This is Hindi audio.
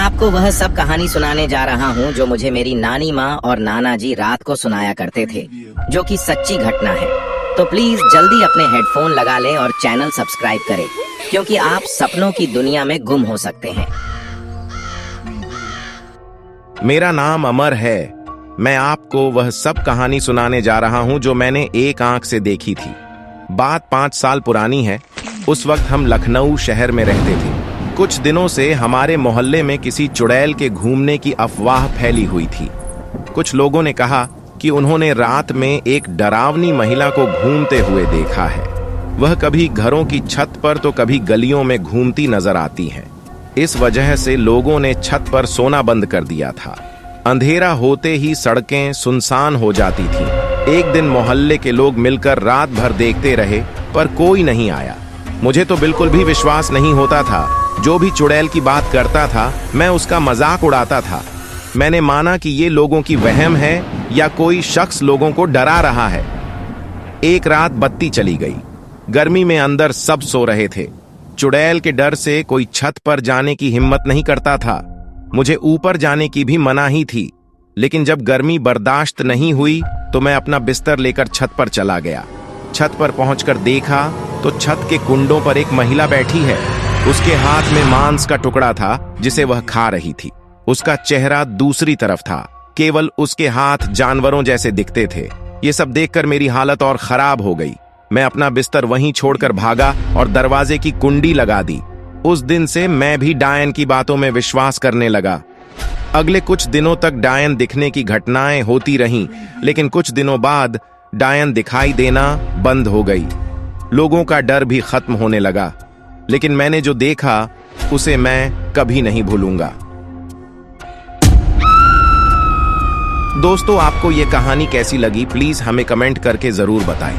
आपको वह सब कहानी सुनाने जा रहा हूँ जो मुझे मेरी नानी माँ और नाना जी रात को सुनाया करते थे, जो कि सच्ची घटना है। तो प्लीज जल्दी अपने हेडफोन लगा लें और चैनल सब्सक्राइब करें, क्योंकि आप सपनों की दुनिया में गुम हो सकते हैं। मेरा नाम अमर है। मैं आपको वह सब कहानी सुनाने जा रहा हूं जो मैंने एक आंख से देखी थी। बात 5 साल पुरानी है। उस वक्त हम लखनऊ शहर में रहते थे। कुछ दिनों से हमारे मोहल्ले में किसी चुड़ैल के घूमने की अफवाह फैली हुई थी। कुछ लोगों ने कहा कि उन्होंने रात में एक डरावनी महिला को घूमते हुए देखा है। वह कभी घरों की छत पर तो कभी गलियों में घूमती नजर आती है। इस वजह से लोगों ने छत पर सोना बंद कर दिया था। अंधेरा होते ही सड़कें सुनसान हो जाती थीं। एक दिन मोहल्ले के लोग मिलकर रात भर देखते रहे, पर कोई नहीं आया। मुझे तो बिल्कुल भी विश्वास नहीं होता था। जो भी चुड़ैल की बात करता था, मैं उसका मजाक उड़ाता था। मैंने माना कि ये लोगों की वहम है या कोई शख्स लोगों को डरा रहा है। एक रात बत्ती चली गई। गर्मी में अंदर सब सो रहे थे। चुड़ैल के डर से कोई छत पर जाने की हिम्मत नहीं करता था। मुझे ऊपर जाने की भी मनाही थी, लेकिन जब गर्मी बर्दाश्त नहीं हुई तो मैं अपना बिस्तर लेकर छत पर चला गया। छत पर पहुंचकर देखा तो छत के कुंडों पर एक महिला बैठी है। उसके हाथ में मांस का टुकड़ा था जिसे वह खा रही थी। उसका चेहरा दूसरी तरफ था। केवल उसके हाथ जानवरों जैसे दिखते थे। ये सब देखकर मेरी हालत और खराब हो गई। मैं अपना बिस्तर वहीं छोड़कर भागा और दरवाजे की कुंडी लगा दी। उस दिन से मैं भी डायन की बातों में विश्वास करने लगा। अगले कुछ दिनों तक डायन दिखने की घटनाएं होती रहीं, लेकिन कुछ दिनों बाद डायन दिखाई देना बंद हो गई। लोगों का डर भी खत्म होने लगा। लेकिन मैंने जो देखा उसे मैं कभी नहीं भूलूंगा। दोस्तों, आपको यह कहानी कैसी लगी, प्लीज हमें कमेंट करके जरूर बताएं।